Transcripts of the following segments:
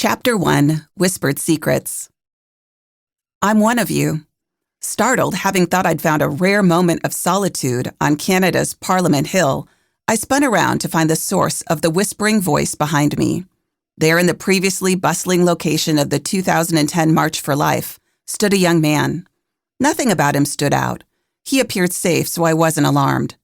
Chapter 1, Whispered Secrets. I'm one of you. Startled, having thought I'd found a rare moment of solitude on Canada's Parliament Hill, I spun around to find the source of the whispering voice behind me. There in the previously bustling location of the 2010 March for Life stood a young man. Nothing about him stood out. He appeared safe, so I wasn't alarmed.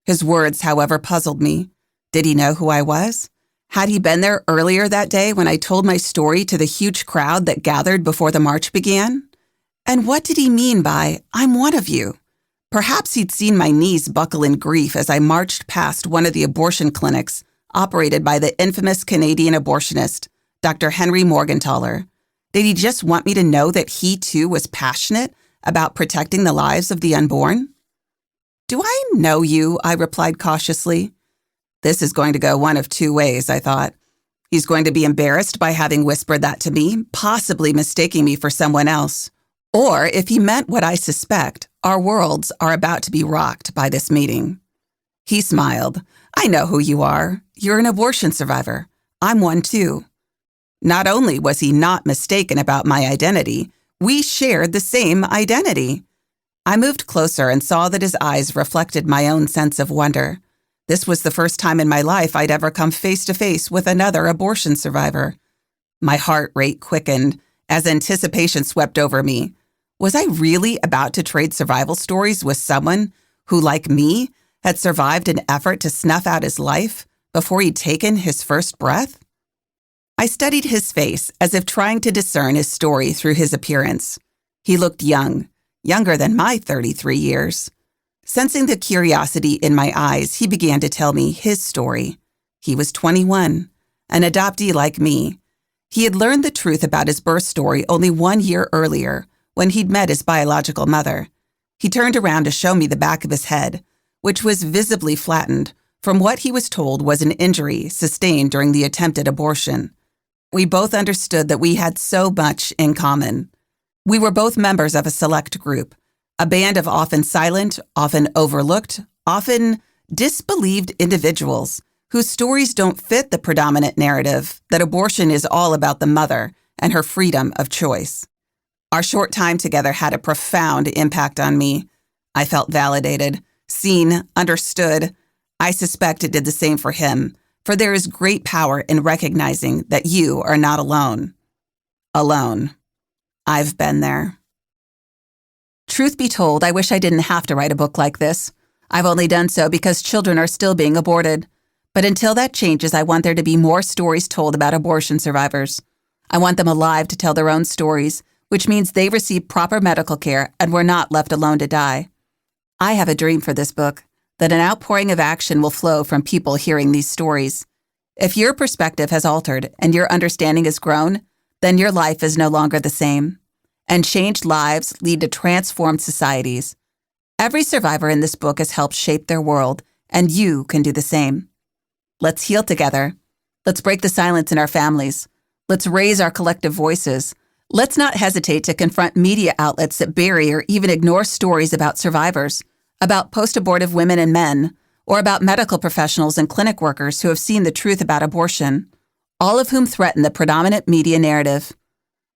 His words, however, puzzled me. Did he know who I was? Had he been there earlier that day when I told my story to the huge crowd that gathered before the march began? And what did he mean by, "I'm one of you"? Perhaps he'd seen my knees buckle in grief as I marched past one of the abortion clinics operated by the infamous Canadian abortionist, Dr. Henry Morgentaler. Did he just want me to know that he too was passionate about protecting the lives of the unborn? "Do I know you?" I replied cautiously. This is going to go one of two ways, I thought. He's going to be embarrassed by having whispered that to me, possibly mistaking me for someone else. Or, if he meant what I suspect, our worlds are about to be rocked by this meeting. He smiled. "I know who you are. You're an abortion survivor. I'm one too." Not only was he not mistaken about my identity, we shared the same identity. I moved closer and saw that his eyes reflected my own sense of wonder. This was the first time in my life I'd ever come face to face with another abortion survivor. My heart rate quickened as anticipation swept over me. Was I really about to trade survival stories with someone who, like me, had survived an effort to snuff out his life before he'd taken his first breath? I studied his face as if trying to discern his story through his appearance. He looked young, younger than my 33 years. Sensing the curiosity in my eyes, he began to tell me his story. He was 21, an adoptee like me. He had learned the truth about his birth story only 1 year earlier, when he'd met his biological mother. He turned around to show me the back of his head, which was visibly flattened from what he was told was an injury sustained during the attempted abortion. We both understood that we had so much in common. We were both members of a select group, a band of often silent, often overlooked, often disbelieved individuals whose stories don't fit the predominant narrative that abortion is all about the mother and her freedom of choice. Our short time together had a profound impact on me. I felt validated, seen, understood. I suspect it did the same for him, for there is great power in recognizing that you are not alone. Alone. I've been there. Truth be told, I wish I didn't have to write a book like this. I've only done so because children are still being aborted. But until that changes, I want there to be more stories told about abortion survivors. I want them alive to tell their own stories, which means they receive proper medical care and were not left alone to die. I have a dream for this book, that an outpouring of action will flow from people hearing these stories. If your perspective has altered and your understanding has grown, then your life is no longer the same. And changed lives lead to transformed societies. Every survivor in this book has helped shape their world, and you can do the same. Let's heal together. Let's break the silence in our families. Let's raise our collective voices. Let's not hesitate to confront media outlets that bury or even ignore stories about survivors, about post-abortive women and men, or about medical professionals and clinic workers who have seen the truth about abortion, all of whom threaten the predominant media narrative.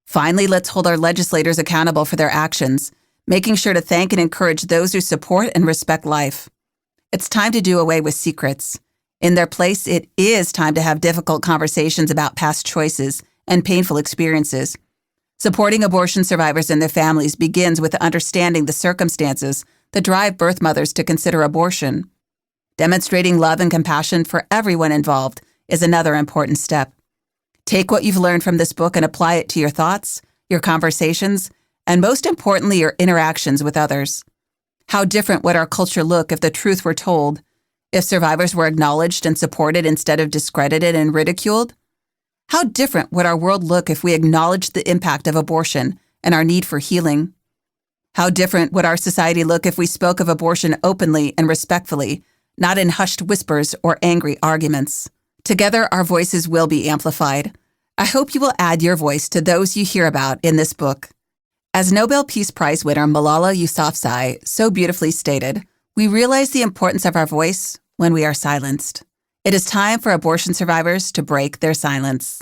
Finally, let's hold our legislators accountable for their actions, making sure to thank and encourage those who support and respect life. It's time to do away with secrets. In their place, it is time to have difficult conversations about past choices and painful experiences. Supporting abortion survivors and their families begins with understanding the circumstances that drive birth mothers to consider abortion. Demonstrating love and compassion for everyone involved is another important step. Take what you've learned from this book and apply it to your thoughts, your conversations, and most importantly, your interactions with others. How different would our culture look if the truth were told, if survivors were acknowledged and supported instead of discredited and ridiculed? How different would our world look if we acknowledged the impact of abortion and our need for healing? How different would our society look if we spoke of abortion openly and respectfully, not in hushed whispers or angry arguments? Together, our voices will be amplified. I hope you will add your voice to those you hear about in this book. As Nobel Peace Prize winner Malala Yousafzai so beautifully stated, we realize the importance of our voice when we are silenced. It is time for abortion survivors to break their silence.